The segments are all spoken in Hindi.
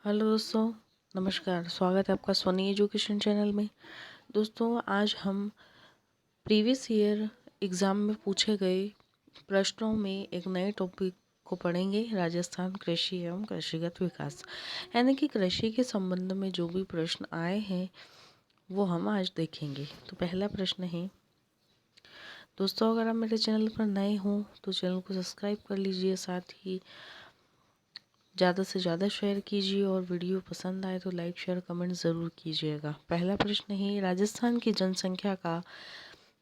हेलो दोस्तों, नमस्कार। स्वागत है आपका सोनी एजुकेशन चैनल में। दोस्तों, आज हम प्रीवियस ईयर एग्ज़ाम में पूछे गए प्रश्नों में एक नए टॉपिक को पढ़ेंगे, राजस्थान कृषि एवं कृषिगत विकास। यानी कि कृषि के संबंध में जो भी प्रश्न आए हैं वो हम आज देखेंगे। तो पहला प्रश्न है, दोस्तों अगर आप मेरे चैनल पर नए हों तो चैनल को सब्सक्राइब कर लीजिए, साथ ही ज़्यादा से ज़्यादा शेयर कीजिए और वीडियो पसंद आए तो लाइक शेयर कमेंट ज़रूर कीजिएगा। पहला प्रश्न है, राजस्थान की जनसंख्या का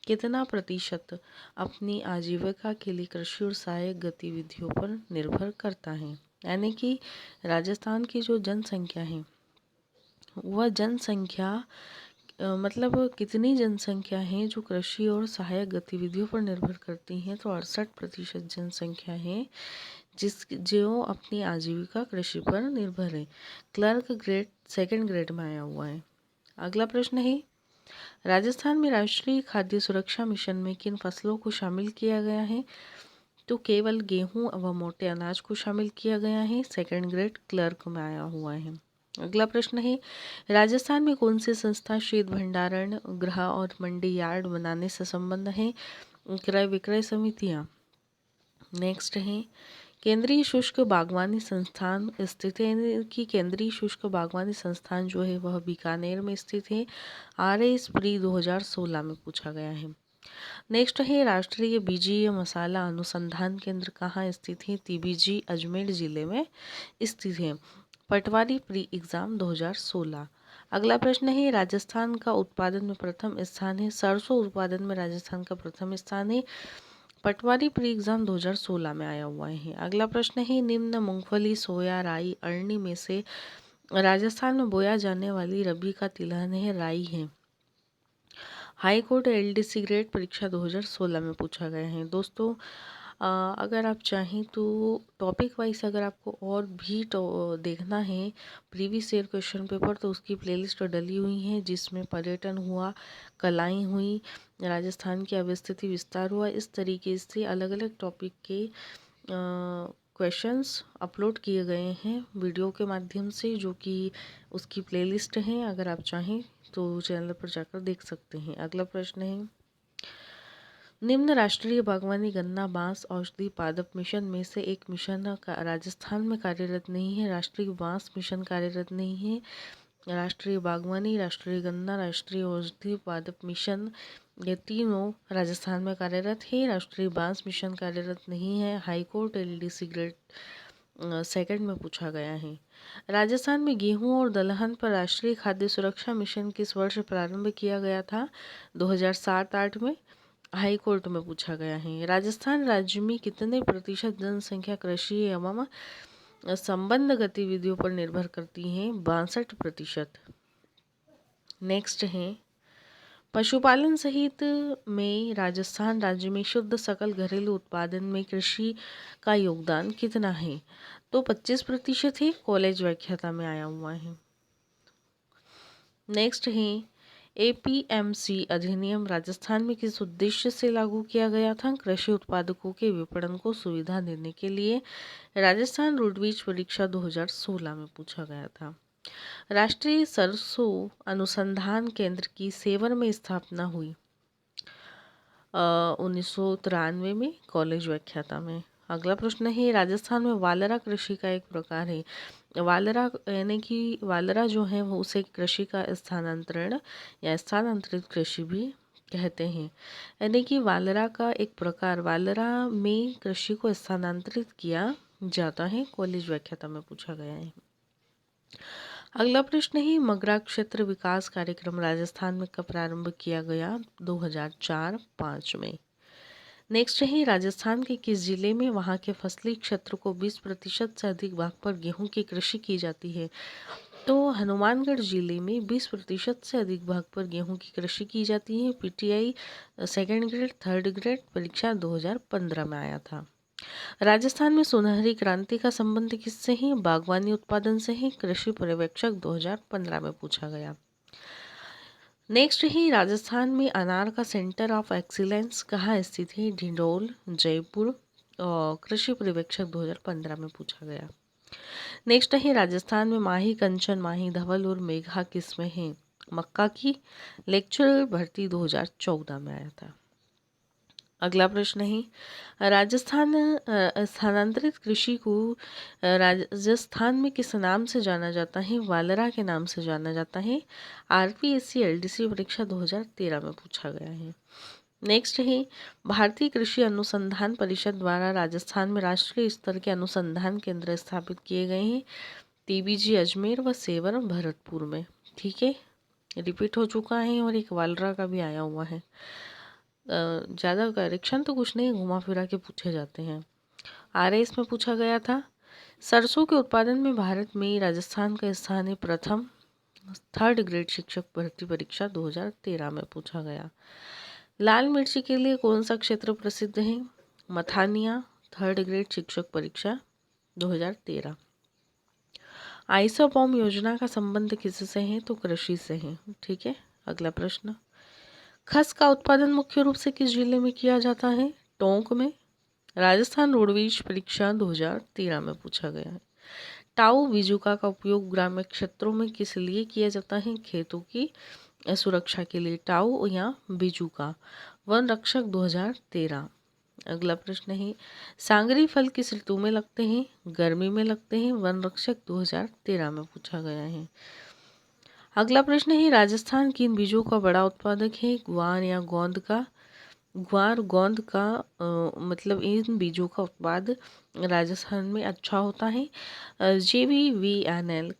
कितना प्रतिशत अपनी आजीविका के लिए कृषि और सहायक गतिविधियों पर निर्भर करता है। यानी कि राजस्थान की जो जनसंख्या है वह जनसंख्या मतलब कितनी जनसंख्या है जो कृषि और सहायक गतिविधियों पर निर्भर करती हैं। तो 68% जनसंख्या है जो अपनी आजीविका कृषि पर निर्भर है। क्लर्क ग्रेड सेकंड ग्रेड में आया हुआ है। अगला प्रश्न है, राजस्थान में राष्ट्रीय खाद्य सुरक्षा मिशन में किन फसलों को शामिल किया गया है। तो केवल गेहूं व मोटे अनाज को शामिल किया गया है। सेकंड ग्रेड क्लर्क में आया हुआ है। अगला प्रश्न है, राजस्थान में कौन सी संस्था शीत भंडारण गृह और मंडी यार्ड बनाने से संबंध है। क्रय विक्रय समितियां। नेक्स्ट है, केंद्रीय शुष्क बागवानी संस्थान स्थित है कि केंद्रीय शुष्क बागवानी संस्थान जो है वह बीकानेर में स्थित है। RS प्री 2016 में पूछा गया है। नेक्स्ट है, राष्ट्रीय बीजीय मसाला अनुसंधान केंद्र कहाँ स्थित है। TBG अजमेर जिले में स्थित है। पटवारी प्री एग्जाम 2016। अगला प्रश्न है, राजस्थान का उत्पादन में प्रथम स्थान है। सरसों उत्पादन में राजस्थान का प्रथम स्थान है। पटवारी प्री एग्जाम 2016 में आया हुआ है। अगला प्रश्न है, निम्न मूंगफली सोया राई अरणी में से राजस्थान में बोया जाने वाली रबी का तिलहन है राई है। हाई कोर्ट LDC ग्रेड परीक्षा 2016 में पूछा गया है। दोस्तों अगर आप चाहें तो टॉपिक वाइज अगर आपको और भी देखना है प्रीवियस ईयर क्वेश्चन पेपर तो उसकी प्लेलिस्ट डली हुई है, जिसमें पर्यटन हुआ, कलाएं हुई, राजस्थान की अवस्थिति विस्तार हुआ, इस तरीके से अलग अलग टॉपिक के क्वेश्चंस अपलोड किए गए हैं वीडियो के माध्यम से, जो कि उसकी प्लेलिस्ट है। अगर आप चाहें तो चैनल पर जाकर देख सकते हैं। अगला प्रश्न है, निम्न राष्ट्रीय बागवानी गन्ना बांस औषधि पादप मिशन में से एक मिशन का राजस्थान में कार्यरत नहीं है। राष्ट्रीय बांस मिशन कार्यरत नहीं है। राष्ट्रीय बागवानी, राष्ट्रीय गन्ना, राष्ट्रीय औषधि पादप मिशन ये तीनों राजस्थान में कार्यरत है। राष्ट्रीय बांस मिशन कार्यरत नहीं है। हाईकोर्ट LDC ग्रेड सेकंड में पूछा गया है। राजस्थान में गेहूं और दलहन पर राष्ट्रीय खाद्य सुरक्षा मिशन किस वर्ष प्रारंभ किया गया था। 2007-8 में। हाई कोर्ट में पूछा गया है। राजस्थान राज्य में कितने प्रतिशत जनसंख्या कृषि एवं संबंध गतिविधियों पर निर्भर करती है। 62%। नेक्स्ट है, पशुपालन सहित में राजस्थान राज्य में शुद्ध सकल घरेलू उत्पादन में कृषि का योगदान कितना है। तो 25% है। कॉलेज व्याख्याता में आया हुआ है। नेक्स्ट है, APMC अधिनियम राजस्थान में किस उद्देश्य से लागू किया गया था। कृषि उत्पादकों के विपणन को सुविधा देने के लिए। राजस्थान रोडवेज परीक्षा 2016 में पूछा गया था। राष्ट्रीय सरसों अनुसंधान केंद्र की सेवर में स्थापना हुई 1993 में। कॉलेज व्याख्याता में। अगला प्रश्न है, राजस्थान में वालरा कृषि का एक प्रकार है। वालरा यानी कि वालरा जो है वो उसे कृषि का स्थानांतरण या स्थानांतरित कृषि भी कहते हैं। यानी कि वालरा का एक प्रकार, वालरा में कृषि को स्थानांतरित किया जाता है। कॉलेज व्याख्याता में पूछा गया है। अगला प्रश्न है, मगरा क्षेत्र विकास कार्यक्रम राजस्थान में कब प्रारंभ किया गया। 2004-5 में। नेक्स्ट है, राजस्थान के किस जिले में वहां के फसली क्षेत्र को 20% से अधिक भाग पर गेहूं की कृषि की जाती है। तो हनुमानगढ़ जिले में 20% से अधिक भाग पर गेहूं की कृषि की जाती है। PTI second grade third grade परीक्षा 2015 में आया था। राजस्थान में सुनहरी क्रांति का संबंध किससे है। बागवानी उत्पादन से है। कृषि पर्यवेक्षक 2015 में पूछा गया। नेक्स्ट ही, राजस्थान में अनार का सेंटर ऑफ एक्सीलेंस कहाँ स्थित है। ढिंडोल, जयपुर। और कृषि पर्यवेक्षक 2015 में पूछा गया। नेक्स्ट है राजस्थान में माही, कंचन, माही, धवल और मेघा किस्में हैं मक्का की। लेक्चर भर्ती 2014 में आया था। अगला प्रश्न है राजस्थान स्थानांतरित कृषि को राजस्थान में किस नाम से जाना जाता है? वालरा के नाम से जाना जाता है। आरपीएससी एलडीसी परीक्षा 2013 में पूछा गया है। नेक्स्ट है भारतीय कृषि अनुसंधान परिषद द्वारा राजस्थान में राष्ट्रीय स्तर के अनुसंधान केंद्र स्थापित किए गए हैं। टीबीजी अजमेर व सेवर भरतपुर में। ठीक है, रिपीट हो चुका है और एक वालरा का भी आया हुआ है। ज़्यादा करेक्शन तो कुछ नहीं, घुमा फिरा के पूछे जाते हैं। आरएस में पूछा गया था सरसों के उत्पादन में भारत में राजस्थान का स्थान है प्रथम। 3rd ग्रेड शिक्षक भर्ती परीक्षा 2013 में पूछा गया। लाल मिर्ची के लिए कौन सा क्षेत्र प्रसिद्ध है? मथानिया। 3rd ग्रेड शिक्षक परीक्षा 2013। आइसोपॉम योजना का संबंध किससे है? तो कृषि से है। ठीक है, अगला प्रश्न खस का उत्पादन मुख्य रूप से किस जिले में किया जाता है? टोंक में। राजस्थान रोडवेज परीक्षा 2013 में पूछा गया है। टाऊ बीजुका का उपयोग ग्रामीण क्षेत्रों में किस लिए किया जाता है? खेतों की सुरक्षा के लिए टाऊ या बीजुका। वन रक्षक 2013। अगला प्रश्न है सांगरी फल किस ऋतु में लगते हैं? गर्मी में लगते हैं। वन रक्षक 2013 में पूछा गया है। अगला प्रश्न है राजस्थान किन बीजों का बड़ा उत्पादक है? ग्वार या गोंद का। ग्वार गोंद का मतलब इन बीजों का उत्पाद राजस्थान में अच्छा होता है। JVVNL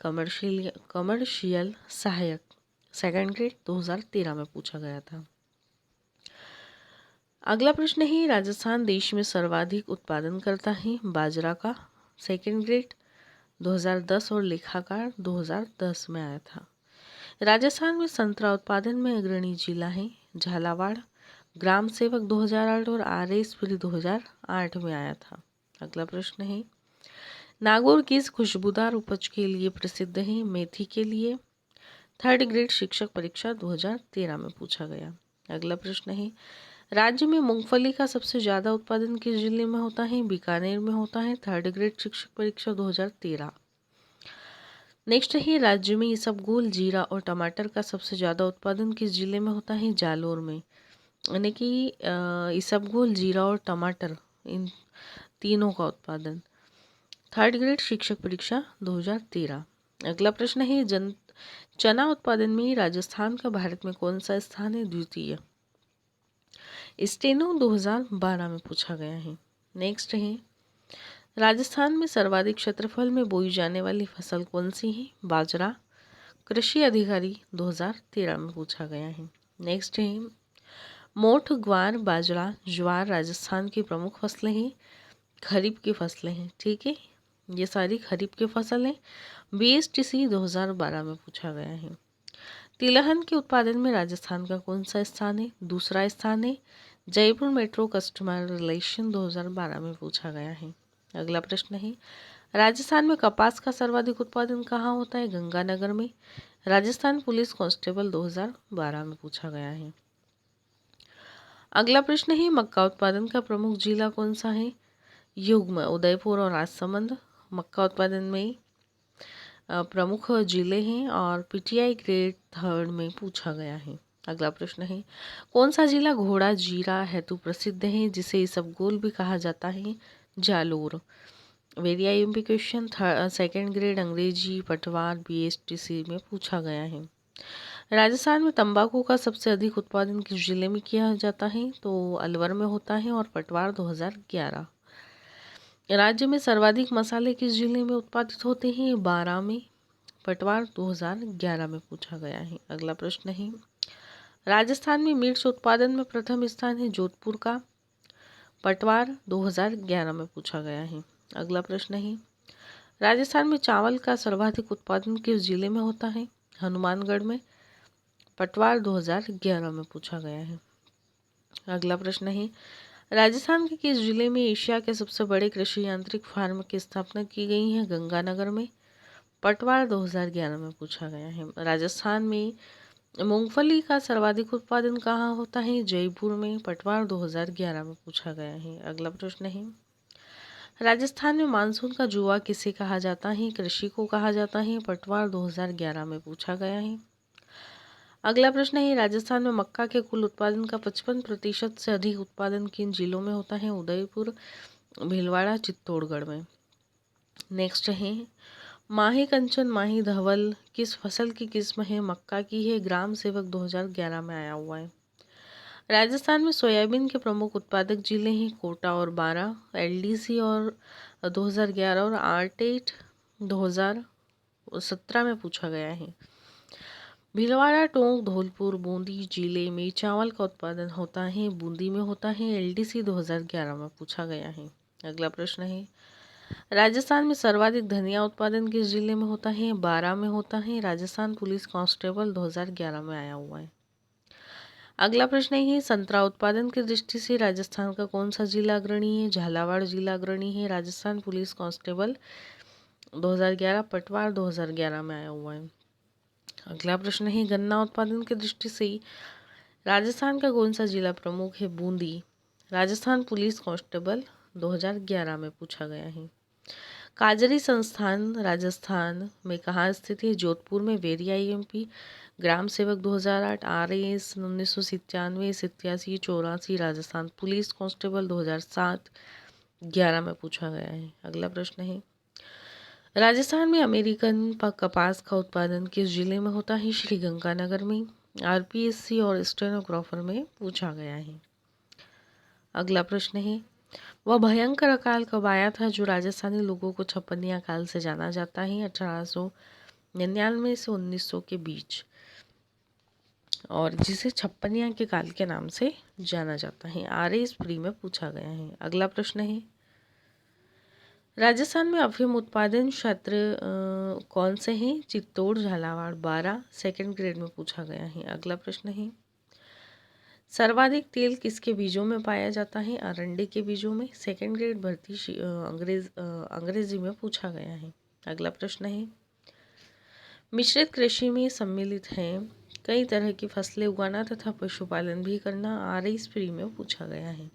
कमर्शियल सहायक 2nd ग्रेड 2013 में पूछा गया था। अगला प्रश्न है राजस्थान देश में सर्वाधिक उत्पादन करता है बाजरा का। 2nd ग्रेड 2010 और लेखाकार 2010 में आया था। राजस्थान में संतरा उत्पादन में अग्रणी जिला है झालावाड़। ग्राम सेवक 2008 और आरएस फिर 2008 में आया था। अगला प्रश्न है नागौर किस खुशबूदार उपज के लिए प्रसिद्ध है? मेथी के लिए। 3rd ग्रेड शिक्षक परीक्षा 2013 में पूछा गया। अगला प्रश्न है राज्य में मूंगफली का सबसे ज्यादा उत्पादन किस जिले में होता है? बीकानेर में होता है। 3rd ग्रेड शिक्षक परीक्षा 2013। नेक्स्ट है राज्य में इसबगोल, जीरा और टमाटर का सबसे ज़्यादा उत्पादन किस जिले में होता है? जालोर में। यानी कि इसबगोल, जीरा और टमाटर इन तीनों का उत्पादन। 3rd ग्रेड शिक्षक परीक्षा 2013। अगला प्रश्न है चना उत्पादन में राजस्थान का भारत में कौन सा स्थान है? द्वितीय। स्टेनो 2012 में पूछा गया है। नेक्स्ट है राजस्थान में सर्वाधिक क्षेत्रफल में बोई जाने वाली फसल कौन सी है? बाजरा। कृषि अधिकारी 2013 में पूछा गया है। नेक्स्ट है मोठ, ग्वार, बाजरा, ज्वार राजस्थान की प्रमुख फसलें हैं, खरीफ की फसलें हैं। ठीक है, ये सारी खरीफ की फसल हैं। BSTC 2012 में पूछा गया है। तिलहन के उत्पादन में राजस्थान का कौन सा स्थान है? दूसरा स्थान है। जयपुर मेट्रो कस्टमर रिलेशन 2012 में पूछा गया है। अगला प्रश्न है राजस्थान में कपास का सर्वाधिक उत्पादन कहाँ होता है? गंगानगर में। राजस्थान पुलिस कांस्टेबल 2012 में पूछा गया है। अगला प्रश्न है मक्का उत्पादन का प्रमुख जिला कौन सा है? युग्म, उदयपुर और राजसमंद मक्का उत्पादन में प्रमुख जिले हैं और PTI ग्रेड 3rd में पूछा गया है। अगला प्रश्न है कौन सा जिला घोड़ा जीरा हेतु प्रसिद्ध है जिसे इसबगोल भी कहा जाता है? Jalore. Very IMP question 2nd grade अंग्रेजी पटवार BSTC में पूछा गया है। राजस्थान में तंबाकू का सबसे अधिक उत्पादन किस जिले में किया जाता है? तो अलवर में होता है और पटवार 2011। राज्य में सर्वाधिक मसाले किस जिले में उत्पादित होते हैं? 12 में। पटवार 2011 में पूछा गया है। अगला प्रश्न है राजस्थान में मिर्च उत्पादन में प्रथम स्थान है जोधपुर का। पटवार 2011 में पूछा गया है। अगला प्रश्न है राजस्थान में चावल का सर्वाधिक उत्पादन किस जिले में होता है? हनुमानगढ़ में। पटवार 2011 में पूछा गया है। अगला प्रश्न है राजस्थान के किस जिले में एशिया के सबसे बड़े कृषि यांत्रिक फार्म की स्थापना की गई है? गंगानगर में। पटवार 2011 में पूछा गया है। राजस्थान में मूंगफली का सर्वाधिक उत्पादन कहाँ होता है? जयपुर में। पटवार 2011 में पूछा गया है। अगला प्रश्न है राजस्थान में मानसून का जुआ किसे कहा जाता है? कृषि को कहा जाता है। पटवार 2011 में पूछा गया है। अगला प्रश्न है, राजस्थान में मक्का के कुल उत्पादन का 55% से अधिक उत्पादन किन जिलों में होता है? उदयपुर, भीलवाड़ा, चित्तौड़गढ़ में। नेक्स्ट है, माही कंचन माही धवल किस फसल की किस्म है? मक्का की है। ग्राम सेवक 2011 में आया हुआ है। राजस्थान में सोयाबीन के प्रमुख उत्पादक जिले हैं कोटा और बारां। एलडीसी और 2011 और आरटेट 2017 में पूछा गया है। भीलवाड़ा, टोंक, धौलपुर, बूंदी जिले में चावल का उत्पादन होता है। बूंदी में होता है। एलडीसी 2011 में पूछा गया है। अगला प्रश्न है, राजस्थान में सर्वाधिक धनिया उत्पादन किस जिले में होता है? बारां में होता है। राजस्थान पुलिस कांस्टेबल 2011 में आया हुआ है। अगला प्रश्न है, संतरा उत्पादन की दृष्टि से राजस्थान का कौन सा जिला अग्रणी है? झालावाड़ जिला अग्रणी है। राजस्थान पुलिस कांस्टेबल 2011, पटवार 2011 में आया हुआ है। अगला प्रश्न है, गन्ना उत्पादन की दृष्टि से राजस्थान का कौन सा जिला प्रमुख है? बूंदी। राजस्थान पुलिस कांस्टेबल 2011 में पूछा गया है। काजरी संस्थान राजस्थान में कहाँ स्थित है? जोधपुर में। Very IMP. ग्राम सेवक 2008, आरएएस 1997, 87, 84। राजस्थान पुलिस कांस्टेबल 2007, 11 में पूछा गया है। अगला प्रश्न है, राजस्थान में अमेरिकन कपास का उत्पादन किस जिले में होता है? श्रीगंगानगर में। आरपीएससी और स्टेनोग्राफर में पूछा गया है। अगला प्रश्न है, वह भयंकर अकाल कब आया था जो राजस्थानी लोगों को छप्पनिया काल से जाना जाता है? 1899 से 1900 के बीच, और जिसे छप्पनिया के काल के नाम से जाना जाता है। आरएस प्री में पूछा गया है। अगला प्रश्न है, राजस्थान में अफीम उत्पादन क्षेत्र कौन से हैं? चित्तौड़, झालावाड़, बारां। सेकंड ग्रेड में पूछा गया है। अगला प्रश्न है, सर्वाधिक तेल किसके बीजों में पाया जाता है? अरंडी के बीजों में। सेकंड ग्रेड भर्ती अंग्रेजी में पूछा गया है। अगला प्रश्न है, मिश्रित कृषि में सम्मिलित हैं कई तरह की फसलें उगाना तथा पशुपालन भी करना। आरएस प्री में पूछा गया है।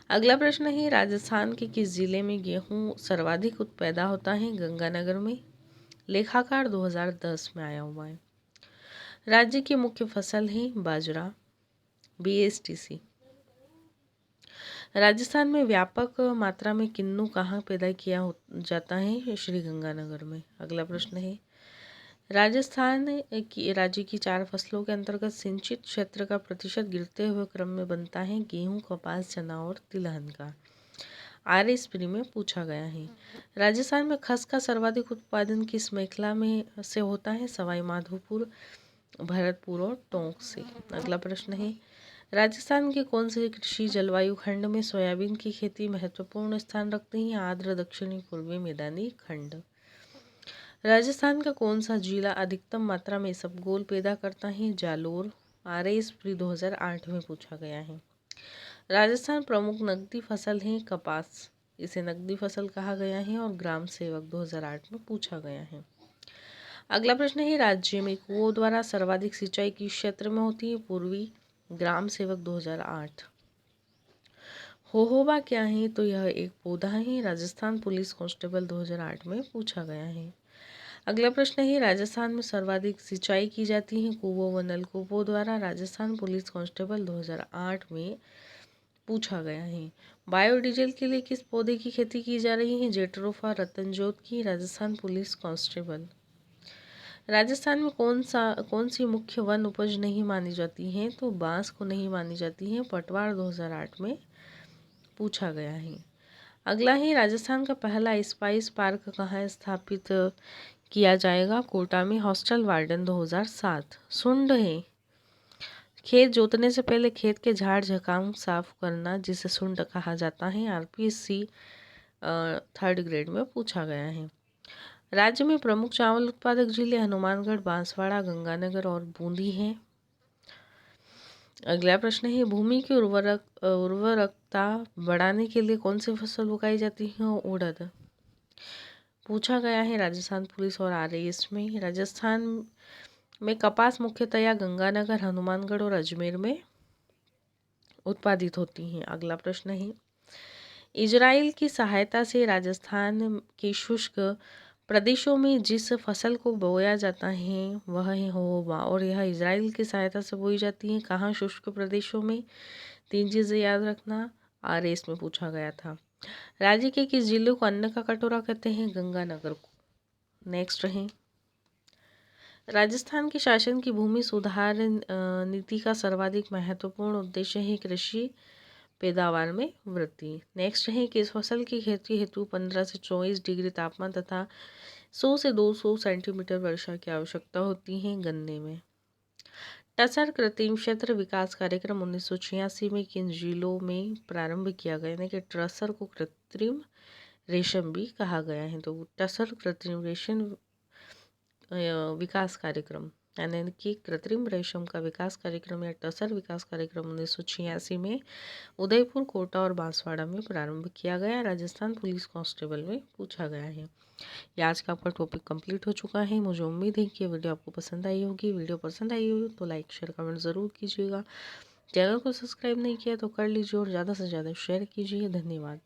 अगला प्रश्न है, राजस्थान के किस जिले में गेहूं सर्वाधिक पैदा होता है? गंगानगर में। लेखाकार 2010 में आया हुआ है। राज्य की मुख्य फसल है बाजरा। बीएसटीसी। राजस्थान में व्यापक मात्रा में किन्नू कहाँ पैदा किया जाता है? श्रीगंगानगर में। अगला प्रश्न है, राजस्थान की राज्य की 4 फसलों के अंतर्गत सिंचित क्षेत्र का प्रतिशत गिरते हुए क्रम में बनता है। गेहूं, कपास, चना और तिलहन का। आरएस प्री में पूछा गया है। राजस्थान में खस का सर्वाधिक उत्पादन किस मेखला में से होता है? सवाई माधोपुर, भरतपुर और टोंक से। अगला प्रश्न है, राजस्थान के कौन से कृषि जलवायु खंड में सोयाबीन की खेती महत्वपूर्ण स्थान रखती है? आर्द्र, दक्षिणी, पूर्वी, मैदानी खंड। राजस्थान का कौन सा जिला अधिकतम मात्रा में इसबगोल पैदा करता है? जालोर। आरएस प्री 2008 में पूछा गया है। राजस्थान प्रमुख नकदी फसल है कपास, इसे नकदी फसल कहा गया है, और ग्राम सेवक 2008 में पूछा गया है। अगला प्रश्न है, राज्य में कुओं द्वारा सर्वाधिक सिंचाई किस क्षेत्र में होती है? पूर्वी। ग्राम सेवक 2008। होहोबा क्या है? तो यह एक पौधा है। राजस्थान पुलिस कांस्टेबल 2008 में पूछा गया है। अगला प्रश्न है, राजस्थान में सर्वाधिक सिंचाई की जाती है कुओं व नलकूपों द्वारा। राजस्थान पुलिस कांस्टेबल 2008 में पूछा गया है। बायोडीजल के लिए किस पौधे की खेती की जा रही है? जेट्रोफा रतनजोत की। Rajasthan police constable. राजस्थान में कौन सी मुख्य वन उपज नहीं मानी जाती है? तो बांस को नहीं मानी जाती है। पटवार 2008 में पूछा गया है। अगला है, राजस्थान का पहला स्पाइस पार्क कहाँ स्थापित किया जाएगा? कोटा में। Hostel warden 2007। सुंड है, खेत जोतने से पहले खेत के झाड़ झकाम साफ करना, जिसे सुंड कहा जाता है। आरपीएससी 3rd ग्रेड में पूछा गया है। राज्य में प्रमुख चावल उत्पादक जिले हनुमानगढ़, बांसवाड़ा, गंगानगर और बूंदी हैं। अगला प्रश्न है, भूमि की उर्वरकता बढ़ाने के लिए कौन सी फसल उगाई जाती है? उड़द। पूछा गया है राजस्थान पुलिस और आरएएस में। राजस्थान में कपास मुख्यतया गंगानगर, हनुमानगढ़ और अजमेर में उत्पादित होती हैं। अगला प्रश्न है, इजराइल की सहायता से राजस्थान के शुष्क प्रदेशों में जिस फसल को बोया जाता है वह है होबा, और यह इजराइल की सहायता से बोई जाती है कहाँ? शुष्क प्रदेशों में। 3 चीज़ें याद रखना, रेस में पूछा गया था। राज्य के किस जिले को अन्न का कटोरा कहते हैं? गंगानगर को। नेक्स्ट रहे, राजस्थान के शासन की भूमि सुधार नीति का सर्वाधिक महत्वपूर्ण उद्देश्य है कृषि पैदावार में वृद्धि। नेक्स्ट है कि इस फसल की खेती हेतु 15 से 24 डिग्री तापमान तथा 100 से 200 सेंटीमीटर वर्षा की आवश्यकता होती है गन्ने में। टसर कृत्रिम क्षेत्र विकास कार्यक्रम 1986 में किन जिलों में प्रारंभ किया गया? यानी कि टसर को कृत्रिम रेशम भी कहा गया है, तो टसर कृत्रिम रेशम विकास कार्यक्रम यानी कि कृत्रिम रेशम का विकास कार्यक्रम या टसर विकास कार्यक्रम 1986 में उदयपुर, कोटा और बांसवाड़ा में प्रारंभ किया गया। राजस्थान पुलिस कांस्टेबल में पूछा गया है। ये आज का आपका टॉपिक कंप्लीट हो चुका है। मुझे उम्मीद है कि वीडियो आपको पसंद आई होगी। वीडियो पसंद आई हो तो लाइक शेयर कमेंट ज़रूर कीजिएगा। चैनल को सब्सक्राइब नहीं किया तो कर लीजिए और ज़्यादा से ज़्यादा शेयर कीजिए। धन्यवाद।